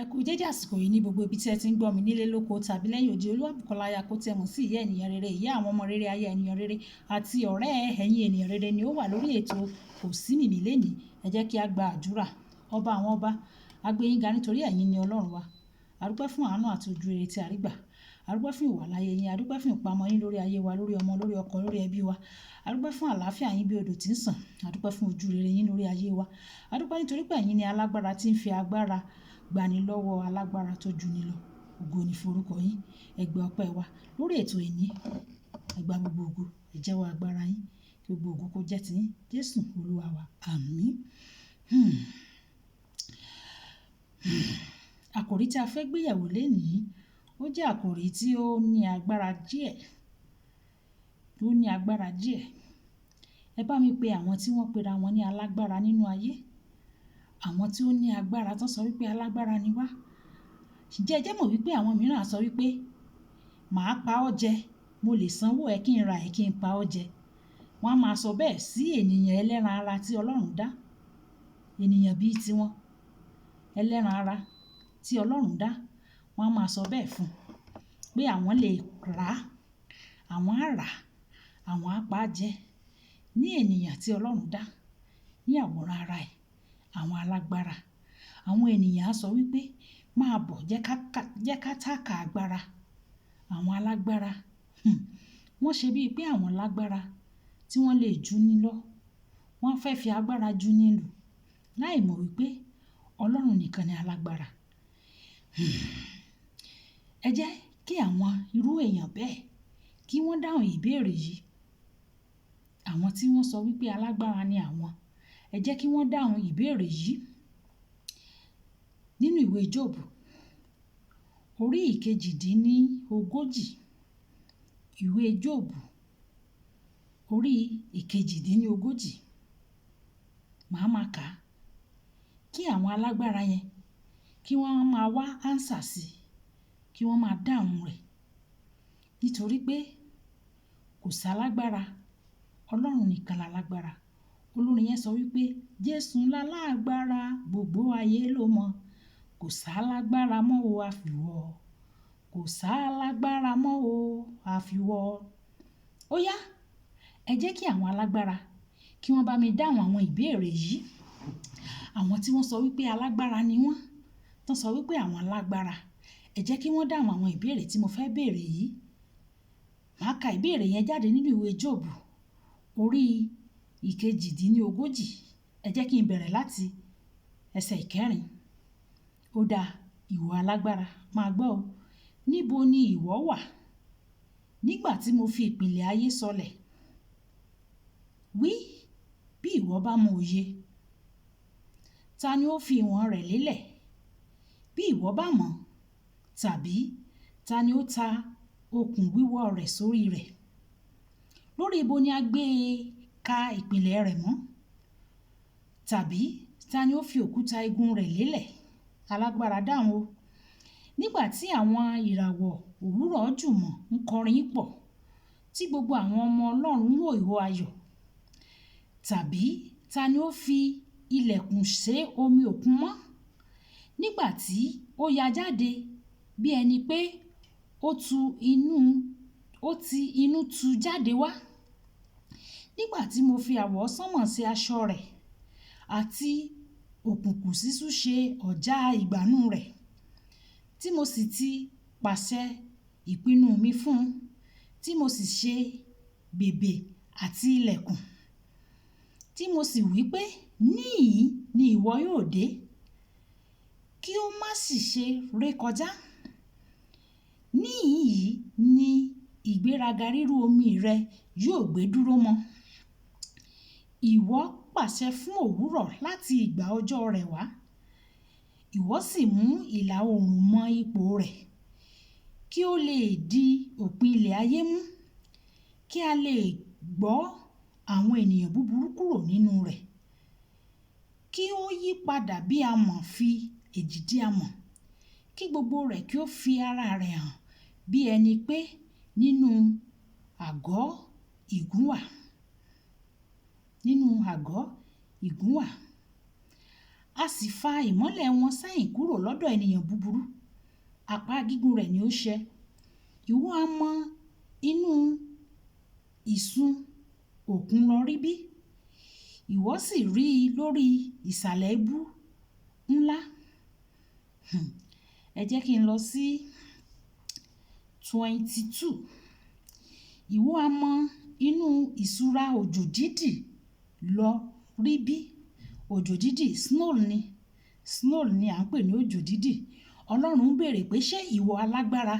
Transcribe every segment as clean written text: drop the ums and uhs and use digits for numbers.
Ẹ kú dédé àsìkò yìí ní gbogbo ibi tí ẹ ti ń gbọ́ mi nílé lóko tàbí lẹ́yìn odi. Olúwàbùkọ́lá aya kó tẹ́ mọ̀ sí ìyá ènìyàn rere, ìyá àwọn ọmọ rere, aya ènìyàn rere àti ọ̀rẹ́ ẹ̀yin ènìyàn rere ni ó wà lórí ètò Kò sí mìmí lénìí. Ẹ jẹ́ kí a gba àdúrà. Ọba àwọn ọba, a gbé yín ga nítorí ẹ̀yin ni Ọlọ́run wa. A dúpẹ́ fún àánú àti ojú rere tí a rí gbà. A dúpẹ́ fún ìwà láyé yín. A dúpẹ́ fún ìpamọ́ yín lórí ayé wa, lórí ọmọ, lórí ọkọ, lórí ẹbí wa. A dúpẹ́ fún àlàáfíà yín bí odò tí ń sàn. A dúpẹ́ fún ojú rere yín lórí ayé wa. A dúpẹ́ nítorí pé ẹ̀yin ni alágbára tí ń fi agbára gbani lọ́wọ́ alágbára tó jù ni lọ. Ògo ni forúkọ yín. Ẹ gbà ọpẹ́ wa lórí ètò ìní. Ẹ gbà gbogbo ògo. Ẹ jẹ́wọ́ agbára yín. Kí gbogbo ògo kó jẹ́ tiyín. Jésù Olúwa wa. Àmín. Àkòrí tí a fẹ́ gbéyẹ̀wò lénìí, ó jẹ́ àkòrí tí ó ní agbára díẹ̀. Ó ní agbára díẹ̀. Ẹ bá mi pe àwọn tí wọ́n pera wọn ní alágbára nínú ayé. Àwọn tí ó ní agbára tó sọ wípé alágbára ni wá. Ǹjẹ́ ẹ jẹ́ mọ̀ wípé àwọn mìíràn á sọ wípé màá pa ọ́ jẹ, mo lè sanwó ẹ kí n ra ẹ kí n pa ọ́ jẹ. Wọ́n á máa sọ bẹ́ẹ̀ sí ènìyàn ẹlẹ́ran ara tí Ọlọ́run dá. Ènìyàn bíi tiwọn, ẹlẹ́ran ara tí Ọlọ́run dá. Wọ́n á máa sọ bẹ́ẹ̀ fún pé àwọn lè rà á, àwọn á rà á, àwọn á pa á jẹ ní ènìyàn tí Ọlọ́run dá ní àwòrán ara ẹ̀. Àwọn alágbára. Àwọn ènìyàn á sọ wípé máa bọ̀ jẹ́ ká tàkà agbára. Àwọn alágbára. Wọ́n ṣe bíi pé àwọn lágbára tí wọ́n lè jù ní lọ. Wọ́n fẹ́ fi agbára jù ní lù láì mọ̀ wípé Ọlọ́run nìkan ni alágbára. Ẹ jẹ́ kí àwọn irú èèyàn bẹ́ẹ̀ kí wọ́n dáhùn ìbéèrè yìí. Àwọn tí wọ́n sọ wípé alágbára ni àwọn. Ẹ jẹ́ kí wọ́n dáhùn ìbéèrè yìí. Nínú ìwé Jóòbù, orí ìkejì-dín-ní-ogójì. Ìwé Jóòbù, orí ìkejì-dín-ní-ogójì. Màá máa kà á. Kí àwọn alágbára yẹn kí wọ́n máa wá answer sí, kí wọ́n máa dáhùn rẹ̀. Nítorí pé kò sí alágbára, Ọlọ́run nìkan lálágbára. Olórin yẹn sọ wípé Jésù lálágbára, gbogbo ayé ló mọ̀. Kò sí alágbára mọ́ o àfiwọ́. Kò sí alágbára mọ́ o àfiwọ́. Ó yá, ẹ jẹ́ kí àwọn alágbára kí wọ́n bá mi dáhùn àwọn ìbéèrè yìí. Àwọn tí wọ́n sọ wípé alágbára ni wọ́n, tó sọ wípé àwọn alágbára. Ẹ jẹ́ kí wọ́n dáhùn àwọn ìbéèrè tí mo fẹ́ béèrè yìí. Màá ka ìbéèrè yẹn jáde nínú ìwé Jóòbù, orí ìkejì-dín-ní-ogójì. Ẹ jẹ́ kí n bẹ̀rẹ̀ láti ẹsẹ̀ ìkẹrin. Ó dáa, ìwọ alágbára, máa gbọ́ o. Níbo ni ìwọ wà nígbà tí mo fi ìpìlẹ̀ ayé sọlẹ̀? Wí, bí ìwọ bá mọ òye. Ta ni ó fi ìwọ̀n rẹ̀ lélẹ̀? Bí ìwọ bá mọ̀, tàbí ta ni ó ta okùn wíwọ́ rẹ̀ sórí rẹ̀? Lórí ibo ni a gbé ka ìpìlẹ̀ rẹ̀ mọ́? Tàbí ta ni ó fi òkúta igun rẹ̀ lélẹ̀? Alágbára dáhùn o. Nígbà tí àwọn ìràwọ̀ òwúrọ̀ jùmọ̀ ń kọrin pọ̀, tí gbogbo àwọn ọmọ Ọlọ́run ń hò ìhò ayọ̀. Tàbí ta ni ó fi ilẹ̀kùn sé omi òkun mọ́? Nígbà tí ó ya jáde bí ẹni pé ó ti inú tu jáde wá. Nígbà tí mo fi àwọsánmọ̀ sí aṣọ rẹ̀ àti òkùnkùn sísú ṣe ọ̀já ìgbànú rẹ̀, tí mo sì ti pàṣẹ ìpinnu mi fún un, tí mo sì ṣe bèbè àti ilẹ̀kùn, tí mo sì wí pé níhìn-ín ni ìwọ yóò dé, kí ó má sì ṣe rékọjá. Níhìn-ín yìí ni ìgbéraga rírú omi rẹ yóò gbé dúró mọ́. Ìwọ pàṣẹ fún òwúrọ̀ láti ìgbà ọjọ́ rẹ̀ wá. Ìwọ sì mú ìlà oòrùn mọ ipò rẹ̀, kí ó lè di òpin ilẹ̀ ayé mú, kí a lè gbọ́ àwọn ènìyàn búburú kúrò nínú rẹ̀. Kí ó yí padà bí amọ̀ fi èdìdì amọ̀, kí gbogbo rẹ̀ kí ó fi ara rẹ̀ hàn bí ẹni pé nínú àgọ́ ìgúnwà. a sì fa ìmọ́lẹ̀ wọn sẹ́yìn kúrò lọ́dọ̀ ènìyàn búburú. Apá gígùn rẹ̀ ni ó ṣẹ. Ìwọ a mọ inú ìsun òkun lọ rí bí? Ìwọ sì rí i lórí ìsàlẹ̀ ibú ńlá. Ẹ jẹ́ kí n lọ sí 22. Ìwọ a mọ inú ìṣúra òjò dídì lọ rí bí? Òjò dídì snow ni à ń pè ní òjò dídì. Ọlọ́run béèrè pé ṣé ìwọ alágbára,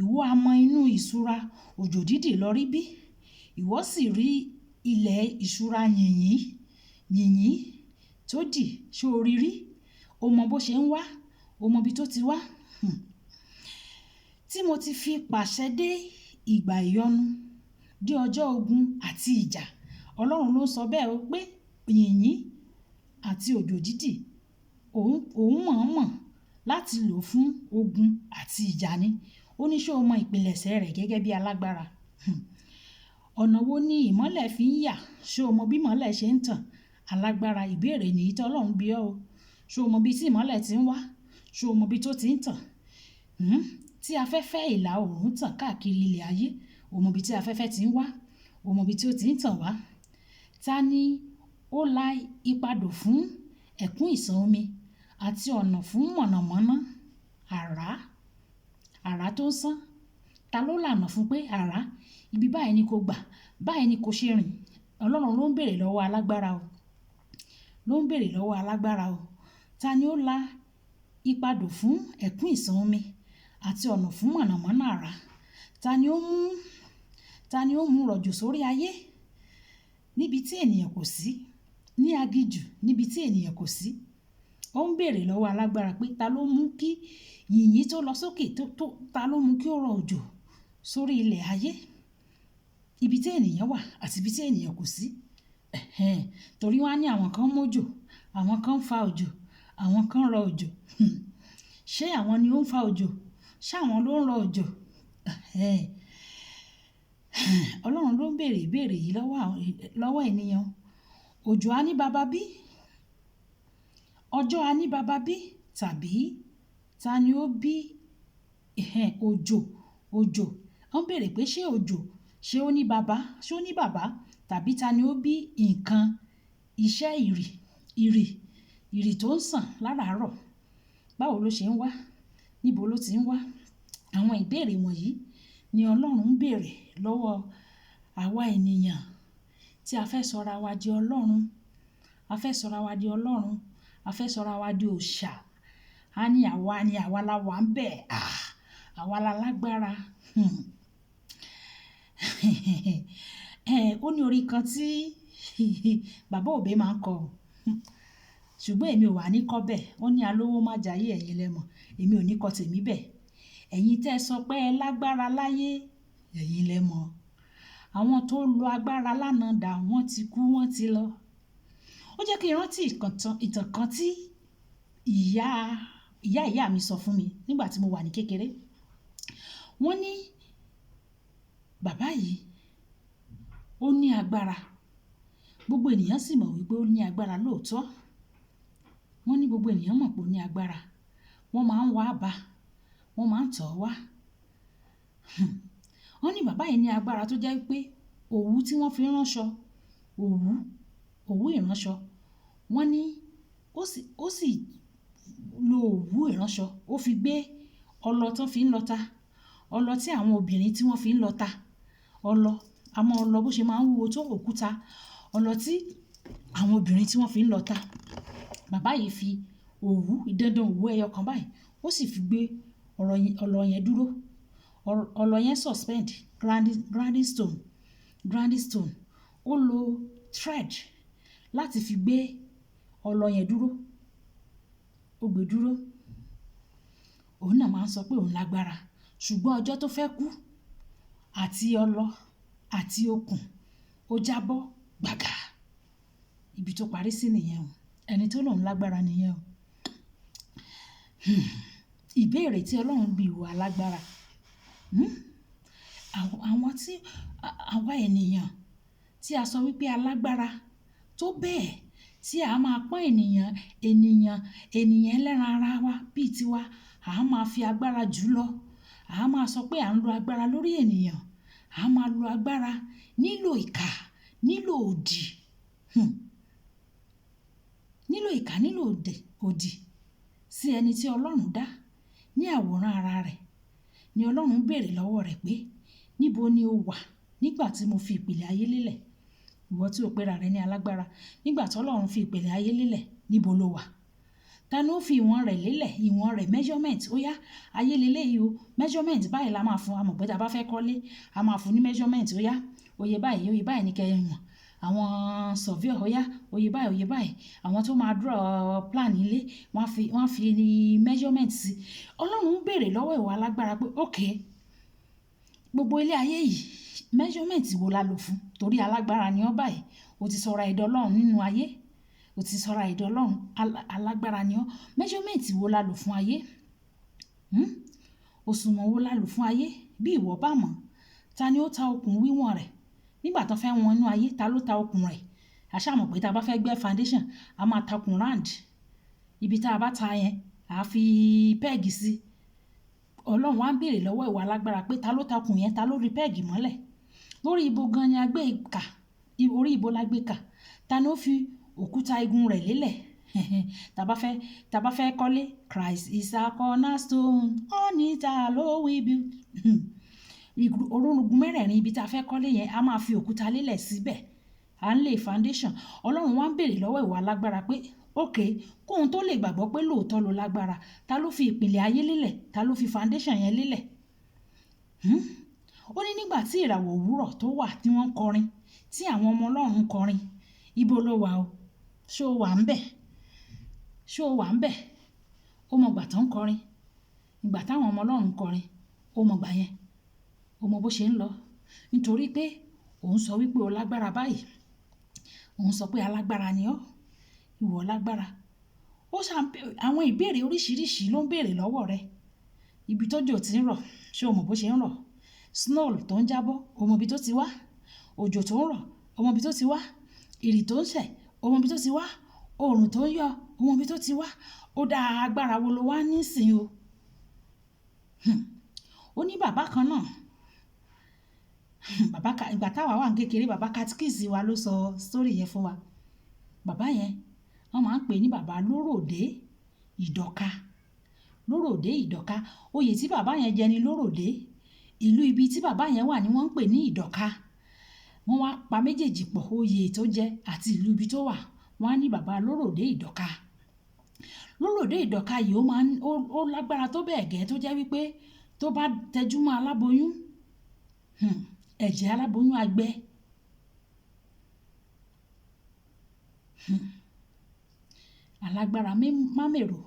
ìwọ a mọ inú ìṣúra òjò dídì lọ rí bí? Ìwọ sì rí ilẹ̀ ìṣúra yìnyín tó dì, ṣé o rí rí? O mọ bó ṣe ń wá, o mọ ibi tó ti wá. Tí mo ti fi pàṣẹ dé ìgbà ìyọnu, dé ọjọ́ ogun àti ìjà. Ọlọ́run ló sọ bẹ́ẹ̀ o pé yìnyín àti òjò dídì òun mọ̀ọ́mọ̀ láti lò fún ogun àti ìjà ni. Ó ní ṣé o mọ ìpilẹ̀ṣẹ̀ rẹ̀ gẹ́gẹ́ bí alágbára? Ọ̀nà wo ni ìmọ́lẹ̀ fi ń yà? Ṣé o mọ bí ìmọ́lẹ̀ ṣe ń tàn? Alágbára, ìbéèrè nìyí tí Ọlọ́run bi ọ́ o. Ṣé o mọ bí tí ìmọ́lẹ̀ ti ń wá? Ṣé o mọ bí tó ti ń tàn? Tí afẹ́fẹ́ ìlà oòrùn tàn káàkiri ilẹ̀ ayé, o mọ bí tí afẹ́fẹ́ ti ń wá? O mọ bí tí ó ti ń tàn wá? Ta ni ó la ipadò fún ẹ̀kún ìsàn omi àti ọ̀nà fún mọ̀nàmọ́ná àrá tó ń sán? Ta ló lànà fún pé àrá ibi báyìí ni kò gbà, báyìí ni kò ṣe rìn? Ọlọ́run ló ń béèrè lọ́wọ́ alágbára o. Ló ń béèrè lọ́wọ́ alágbára o. Ta ni ó la ipadò fún ẹ̀kún ìsàn omi àti ọ̀nà fún mọ̀nàmọ́ná àrá? Ta ni ó mú rọ̀jò sórí ayé níbi tí ènìyàn kò sí, ní aginjù níbi tí ènìyàn kò sí? Ó ń béèrè lọ́wọ́ alágbára pé ta ló mú kí yìnyín tó lọ sókè ta ló mú kí ó rọ̀ òjò sórí ilẹ̀ ayé ibi tí ènìyàn wà àti ibi tí ènìyàn kò sí? Torí wọ́n á ní àwọn kan mójò, àwọn kan ń fa òjò, àwọn kan ń rọ òjò. Ṣé àwọn ni ó ń fa òjò? Ṣé àwọn ló ń rọ òjò? Ọlọ́run ló ń béèrè ìbéèrè yìí lọ́wọ́ ènìyàn. Òjò á ní baba bí? Ọjọ́ á ní baba bí? Tàbí ta ni ó bí òjò? Wọ́n béèrè pé ṣé òjò, ṣé ó ní baba tàbí ta ni ó bí nǹkan iṣẹ́ ìrì tó ń sàn láràárọ̀? Báwo ló ṣe ń wá? Níbo ló ti ń wá? Àwọn ìbéèrè wọ̀nyí ni Ọlọ́run ń béèrè lọ́wọ́ àwa ènìyàn tí a fẹ́ sọra wa di Ọlọ́run. A fẹ́ sọra wa di Ọlọ́run. A fẹ́ sọra wa di òòṣà. A ní àwa la wà ń bẹ̀. Àwa la lágbára. Ó ní orin kan tí bàbá òbí máa ń kọ. Ṣùgbọ́n èmi ò wà ní kọ́ bẹ́ẹ̀. Wọ́n ní alówó má jayé ẹ̀yin lẹ́mọ̀. Èmi ò ní kọ tèmi bẹ́ẹ̀. Ẹ̀yin tẹ́ sọ pé ẹ lágbára láyé, ẹ̀yin lẹ́mọ̀. Àwọn tó lo agbára lánàá dà, wọ́n ti kú, wọ́n ti lọ. Ó jẹ́ kí n rántí ìtàn kan tí ìyá mi sọ fún mi nígbà tí mo wà ní kékeré. Wọ́n ní bàbá yìí ó ní agbára. Gbogbo ènìyàn sì mọ̀ wípé ó ní agbára lóòótọ́. Wọ́n ní gbogbo ènìyàn mọ̀ pé ó ní agbára. Wọ́n máa ń wá bá, wọ́n máa ń tọ̀ wá. Wọ́n ní bàbá yìí ní agbára tó jẹ́ pé òwú tí wọ́n fi ránṣọ, òwú ìránṣọ, wọ́n ní ó sì lo òwú ìránṣọ, ó fi gbé ọlọ tó fi ń lọta, ọlọ tí àwọn obìnrin tí wọ́n fi ń lọta, ọlọ bó ṣe máa ń wúwo tó òkúta, ọlọ tí àwọn obìnrin tí wọ́n fi ń lọta. Bàbá yìí fi dandan òwú ẹyọ kan báyìí, ó sì fi gbé ọlọ yẹn dúró. Ọlọ yẹn suspend grinding stone. Ó lo thread láti fi gbé ọlọ yẹn dúró. Ó gbé dúró. Òun náà máa ń sọ pé òun lágbára. Ṣùgbọ́n ọjọ́ tó fẹ́ kú àti ọlọ àti okùn ó jábọ́ gbàgà. Ibi tó parí sí nìyẹn o. Ẹni tó lòun lágbára nìyẹn o. Ìbéèrè tí Ọlọ́run bi ìwọ alágbára. Àwa ènìyàn tí a sọ wípé alágbára tó bẹ́ẹ̀ tí a máa pọ́n ènìyàn ẹlẹ́ran ara wa bíi tiwa, a máa fi agbára jù lọ, a máa sọ pé à ń lo agbára lórí ènìyàn, a máa lo agbára nílò ìkà, nílò òdì, nílò ìkà, nílò òdì sí ẹni tí Ọlọ́run dá ní àwòrán ara rẹ̀. Ni Ọlọ́run béèrè lọ́wọ́ rẹ̀ pé, níbo ni o wà nígbà tí mo fi ìpìlẹ̀ ayé lélẹ̀? Ìwọ tí o pera rẹ ní alágbára, nígbà tí Ọlọ́run fi ìpìlẹ̀ ayé lélẹ̀, níbo lo wà? Ta ni ó fi ìwọ̀n rẹ̀ lélẹ̀? Ìwọ̀n rẹ̀ measurement. Ó yá, ayé leléyìí o, measurement báyìí la máa fún. A mọ̀ pé tá a bá fẹ́ kọ́lé, a máa fún ní measurement. Ó yá, oye báyìí ní kẹ́ ẹ mọ̀. Àwọn surveyor, ó yá, oye báyìí. Àwọn tó máa draw plan ilé, wọ́n á fi measurement sí. Ọlọ́run ń béèrè lọ́wọ́ ìwọ alágbára pé, okay, gbogbo ilé ayé yìí, measurement wo la lò fún? Torí alágbára ni ọ́ báyìí. O ti sọra ẹ̀dọ̀ Ọlọ́run nínú ayé. O ti sọra ẹ̀dọ̀ Ọlọ́run, alágbára ni ọ́. Measurement wo la lò fún ayé? Òṣùwọ̀n wo la lò fún ayé? Bí ìwọ bá mọ̀, ta ni ó ta okùn wíwọ̀n rẹ̀? Nígbà tó fẹ́ wọn inú ayé, ta ló ta okùn rẹ̀? A ṣá mọ̀ pé tá a bá fẹ́ gbẹ́ foundation, a máa ta okùn round. Ibi tá a bá ta yẹn, a fi pẹ́ẹ̀gì sí. Ọlọ́run wá ń béèrè lọ́wọ́ ìwọ alágbára pé ta ló ta okùn yẹn? Ta ló rí pẹ́ẹ̀gì mọ́lẹ̀? Lórí ibo gan ni a gbé kà? Orí ibo la gbé kà? Ta ni ó fi òkúta igun rẹ̀ lélẹ̀? Tá bá fẹ́ kọ́lé, Christ is our cornerstone, on it all we build. Orúnkún mẹ́rẹ̀ẹ̀rin ibi tá a fẹ́ kọ́lé yẹn, a máa fi òkúta lélẹ̀ síbẹ̀. À ń lay foundation. Ọlọ́run wá ń béèrè lọ́wọ́ ìwọ alágbára pé, okay, kóhun tó lè gbàgbọ́ pé lóòótọ́ lo lágbára, ta ló fi ìpìlẹ̀ ayé lélẹ̀? Ta ló fi foundation yẹn lélẹ̀? Ó ní nígbà tí ìràwọ̀ òwúrọ̀ tó wà tí wọ́n ń kọrin, tí àwọn ọmọ Ọlọ́run ń kọrin, ibo ló wà o? Ṣé o wà ń bẹ̀? Ṣé o wà ń bẹ̀? Ó mọ ìgbà tó ń kọrin. Ìgbà táwọn ọmọ Ọlọ́run ń kọrin, ó mọ ìgbà yẹn. Ó mọ bó ṣe ń lọ. Nítorí pé òun sọ wípé o lágbára báyìí. Òun sọ pé alágbára ni ọ́. Ìwọ lágbára. Àwọn ìbéèrè oríṣiríṣi ló ń béèrè lọ́wọ́ rẹ. Ibi tójò ti ń rọ̀, ṣé o mọ bó ṣe ń rọ̀? Snow tó ń jábọ́, o mọ ibi tó ti wá? Òjò tó ń rọ̀, o mọ ibi tó ti wá? Ìrì tó ń sẹ̀, o mọ ibi tó ti wá? Oòrùn tó ń yọ, o mọ ibi tó ti wá? Ó dá agbára wo lo wá nísìn o? Ó ní bàbá kan náà. Ìgbà táwa wà ní kékeré, bàbá katikíìsì wa ló sọ story yẹn fún wa. Bàbá yẹn, wọ́n máa ń pè ní bàbá Lóròdé Ìdọ̀ka. Lóròdé Ìdọ̀ka. Oyè tí bàbá yẹn jẹ ní Lóròdé. Ìlú ibi tí bàbá yẹn wà ni wọ́n ń pè ní Ìdọ̀ka. Wọ́n wá pa méjèèjì pọ̀, oyè tó jẹ àti ìlú ibi tó wà. Wọ́n á ní bàbá Lóròdé Ìdọ̀ka. Lóròdé Ìdọ̀ka yìí ó lágbára tó bẹ́ẹ̀ gẹ́ tó jẹ́ wípé tó bá tẹjú mọ́ aláboyún, ẹ̀jẹ̀ aláboyún á gbẹ. Alagbara mámèrò,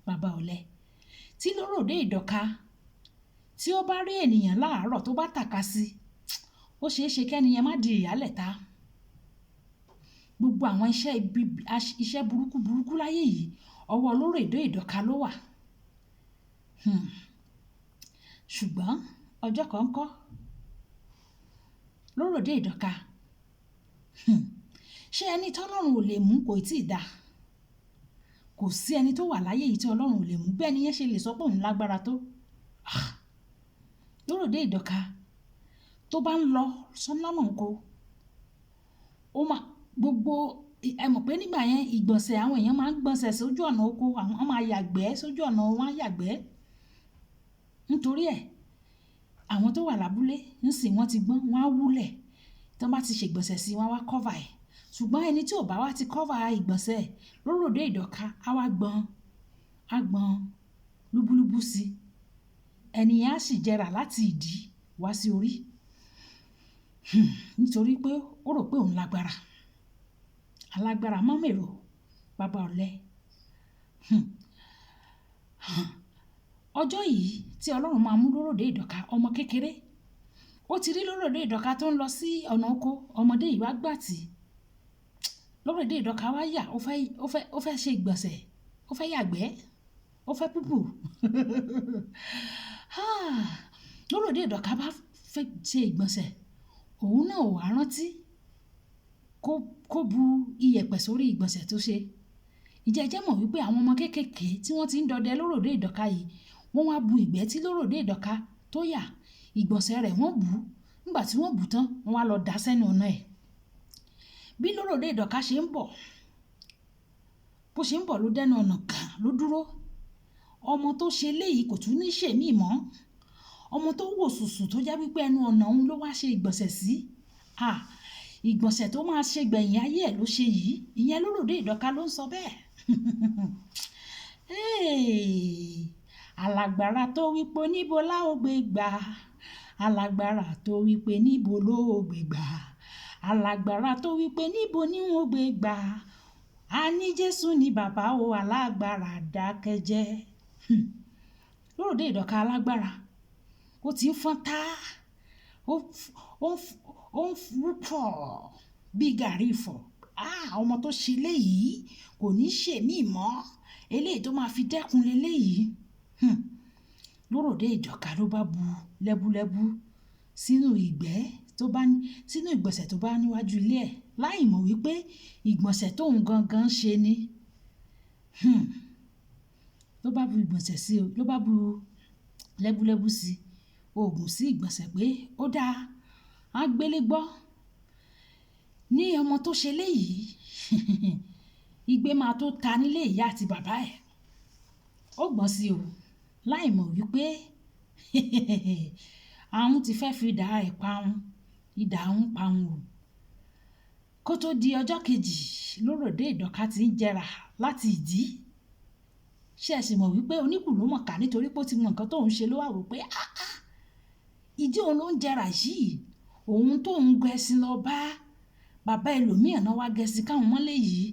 bàbá ọ̀lẹ. Tí Lóròdé Ìdọ̀ka tí ó bá rí ènìyàn láàárọ̀ tó bá tàka sí, ó ṣeé ṣe kẹ́ni yẹn má di ìyálẹ̀ta. Gbogbo àwọn iṣẹ́ burúkú láyé yìí, ọwọ́ Lóròdé Ìdọ̀ka ló wà. Ṣùgbọ́n ọjọ́ kan kọ́, Lóròdé Ìdọ̀ka, ṣé ẹni tí Ọlọ́run ò lè mú kò tí ì dá? Kò sí ẹni tó wà láyé yìí tí Ọlọ́run ò lè mú. Bẹ́ẹ̀ ni yẹn ṣe lè sọ pé òun lágbára tó. Lóròdé Ìdọ̀ka tó bá ń lọ sọ́nà ńkọ́, ó máa gbogbo ẹ mọ̀ pé nígbà yẹn ìgbọ̀nsẹ̀ àwọn èèyàn máa ń gbọ̀nsẹ̀ sójú ọ̀nà oko, àwọn máa yàgbẹ́ sójú ọ̀nà, wọn á yàgbẹ́. Nítorí ẹ̀, àwọn tó wà lábúlé ńsìn wọ́n ti gbọ́n, wọ́n á wúlẹ̀. Tí wọ́n bá ti ṣègbọ̀nsẹ̀ sí, wọ́n á wá cover ẹ̀. Ṣùgbọ́n ẹni tí ò bá wá ti cover ìgbọ̀nsẹ̀ Lóròdé Ìdọ̀ka, á wá gbọ́n lúbúlúbú sí. Ẹni yẹn á sì jẹrà láti ìdí wá sí orí. Nítorí pé ó rò pé òun lágbára. Alagbara mámèrò, bàbá ọ̀lẹ. Ọjọ́ yìí tí Ọlọ́run máa mú Lóròdé Ìdọ̀ka, ọmọ kékeré, ó ti rí Lóròdé Ìdọ̀ka tó ń lọ sí ọ̀nà oko, ọmọdé yìí wá gbàtì. Lóròdé Ìdọ̀ka wá yà, ó fẹ́ ṣe ìgbọ̀nsẹ̀, ó fẹ́ yàgbẹ́, ó fẹ́ púpù. Lóròdé Ìdọ̀ka bá fẹ́ ṣe ìgbọ̀nsẹ̀, òun náà ò wá rántí. kó bu iyẹ̀pẹ̀ sórí ìgbọ̀nsẹ̀ tó ṣe. Ǹjẹ́ ẹ jẹ́ mọ̀ wípé àwọn ọmọ kéékèèké tí wọ́n ti ń dọdẹ lóròdé ìdọ̀ka yìí wọ́n wá bu ìgbẹ́ tí lóròdé ìdọ̀ka tó yà ìgbọ̀nsẹ̀ rẹ̀ wọ́n bù ú. Nígbà tí wọ́n bù ú tán wọ́n wá lọ dà sẹ́nu ọ̀nà ẹ̀. Bí lóròdé ìdọ̀ka ṣe ń bọ̀ bó ṣe ń bọ̀ ló dẹ́nu ọ̀nà kàn ló dúró. Ọmọ tó ṣe léyìí kò tún ní ṣèmí mọ́. Ọmọ tó wò sùsù tó jẹ́ wípé ẹnu ọ̀nà òun ló wá ṣe ìgbọ̀nsẹ̀ sí. Ìgbọ̀nsẹ̀ tó máa ṣe gbẹ̀yìn ayé ẹ̀ ló ṣe yìí. Ìyẹn lóròdé ìdọ̀ka ló ń sọ bẹ́ẹ̀. Alagbara tó wípé níbo la ó gbé gbà. Alagbara tó wípé níbo ló ó gbé gbà. Alagbara tó wípé níbo ni ó gbé gbà. A ní Jésù ní bàbá o, alágbára dákẹ́jẹ́. Lóròdé ìdọ̀ka alágbára ó ti ń fọ́n tá ó ń fúpọ̀ bí gàrí ìfọ̀. Ọmọ tó ṣe léyìí kò ní ṣèmí mọ́. Eléyìí tó máa fi dẹ́kun leléyìí. Lóròdé ìdọ̀ka ló bá bu lẹ́búlẹ́bú sínú ìgbọ̀nsẹ̀ tó bá níwájú ilé ẹ̀ láì mọ̀ wípé ìgbọ̀nsẹ̀ tóun gangan ṣe ni. Ló bá bu ìgbọ̀nsẹ̀ sí o, ló bá bu lẹ́búlẹ́bú sí oògùn sí ìgbọ̀nsẹ̀ pé ó dáa á gbélé gbọ́. Ní ọmọ tó ṣe léyìí igbe máa tó ta nílé ìyá àti bàbá ẹ̀. Ó gbọ́n sí o láì mọ̀ wípé àwọn ti fẹ́ fi idà ẹ̀ parun. Idà ń parun o. Kó tó di ọjọ́ kejì lóròdé ìdọ̀ka ti ń jẹrà láti ìdí. Ṣé ẹ sì mọ̀ wípé oníkù ló mọ̀ ká nítorí pé ó ti mọ nǹkan tóun ṣe ló wà wò pé ìdí òun ló ń jẹrà yìí. Òun tóun gẹṣin lọ bá bàbá ẹlòmíràn náà wá gẹṣin káwọn mọ́lé yìí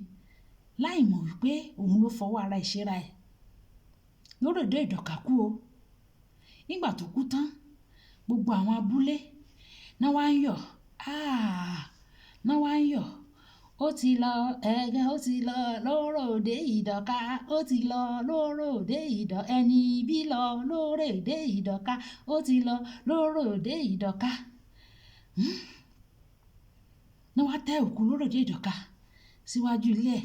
láì mọ̀ wípé òun ló fọwọ́ ara ìṣera ẹ̀. Lóròdé ìdọ̀ka kú o. Nígbà tó kú tán gbogbo àwọn abúlé náà wá ń yọ̀. Náà wá ń yọ̀. Ó ti lọ ó ti lọ lóròdé ìdọ̀ka. Ó ti lọ lóròdé ìdọ̀ka. Ẹni bí lọ lóròdé ìdọ̀ka. Ó ti lọ lóròdé ìdọ̀ka. Náà wá tẹ́ òkú lóròdé ìdọ̀ka síwájú ilé ẹ̀.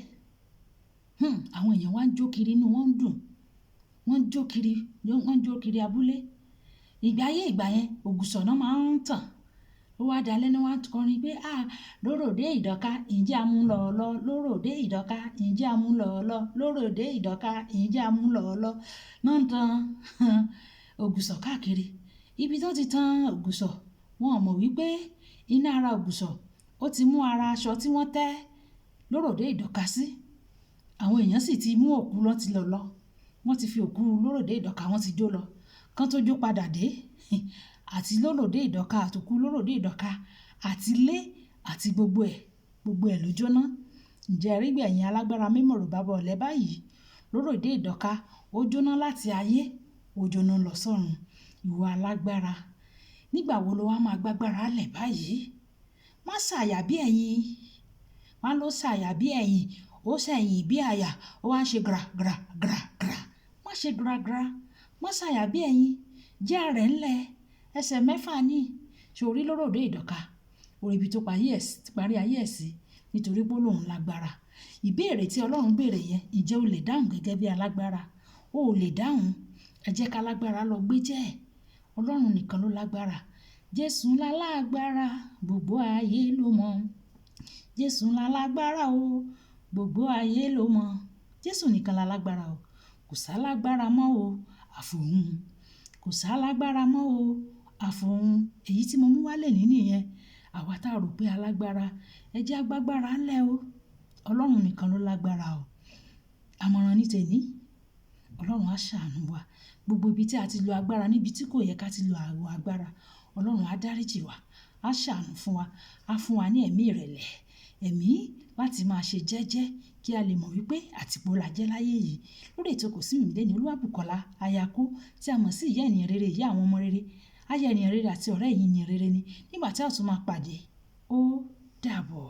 Àwọn èèyàn wá ń jó kiri inú wọn ń dùn. Wọ́n ń jó kiri abúlé. Ìgbà yẹn ògùsọ̀ náà máa ń tàn. Ó wá dalẹ́ ní wọ́n kọrin pé lóròdé ìdọ̀ka ǹjẹ́ a mú lọ lọ. Lóròdé ìdọ̀ka ǹjẹ́ a mú lọ lọ. Lóròdé ìdọ̀ka ǹjẹ́ a mú lọ lọ. Náà ń tan ògùsọ̀ káàkiri. Ibi tó ti tan ògùsọ̀ wọn ò mọ̀ wípé iná ara ògùsọ̀ ó ti mú ara aṣọ tí wọ́n tẹ́ lóròdé ìdọ̀ka sí. Àwọn èèyàn sì ti mú òkú lọ ti lọ. Wọ́n ti fi òkú lóròdé ìdọ̀ka wọ́n ti jó lọ. Kán tó jó padà dé àti lóròdé ìdọ̀ka àtòkú lóròdé ìdọ̀ka àti ilé àti gbogbo ẹ̀ ló jóná. Ǹjẹ́ rí gbẹ̀yìn alágbára mímọ̀rò bàbá ọ̀lẹ báyìí. Lóròdé ìdọ̀ka ó jóná láti ayé ó jóná lọ sọ́run. Ìwọ alágbára nígbà wo ló wá máa gbágbára lẹ̀ báyìí? Má ṣàyà bí ẹ̀yin. Má ló ṣàyà bí ẹ̀yin. Ó ṣẹ̀yìn bí àyà ó wá ń ṣe gra gra gra gra. Má ṣe gra gra. Má ṣàyà bí ẹ̀yin. Jẹ́ àrẹ̀ ńlẹ̀ ẹsẹ̀ 6 ní. Ṣorí lóròdé ìdọ̀ka orí ibi tó parí ayé ẹ̀ sí nítorí pé Ọlọ́run lágbára. Ìbéèrè tí Ọlọ́run béèrè yẹn ǹjẹ́ o lè dáhùn gẹ́gẹ́ bí alágbára? O ò lè dáhùn. Ẹ jẹ́ ká lágbára lọ gbé jẹ́. Ọlọ́run nìkan ló lágbára. Jésù lálágbára gbogbo ayé ló mọ̀. Jésù lálágbára o gbogbo ayé ló mọ̀. Jésù nìkan lálágbára o. Kò sálágbára mọ́ o àfòun. Kò sálágbára mọ́ o àfòun. Èyí tí mo mú wálé nìyẹn. Àwa tá rò pé alágbára ẹ jẹ́ agbágbára ńlẹ̀ o. Ọlọ́run nìkan ló lágbára o. Àmọ̀ràn ní tèmi. Ọlọ́run á ṣàánú wa. Gbogbo ibi tí a ti lo agbára níbi tí kò yẹ ká ti lo àwọn agbára. Ọlọ́run á dáríjì wa. Á ṣàánú fún wa. Á fún wa ní ẹ̀mí ìrẹ̀lẹ̀. Ẹ̀mí láti máa ṣe jẹ́jẹ́ kí a lè mọ̀ wípé àtìpó la jẹ́ láyé yìí. Lórí ètò Kò sí mi lẹ́ni Olúwàbùkọ́lá Ayakó tí a mọ̀ sí ìyá ènìyàn rere, ìyá àwọn ọmọ rere. Aya ènìyàn rere àti ọ̀rẹ́ ènìyàn rere ni. Nígbà tí a tún máa pàdé ó dàbọ̀.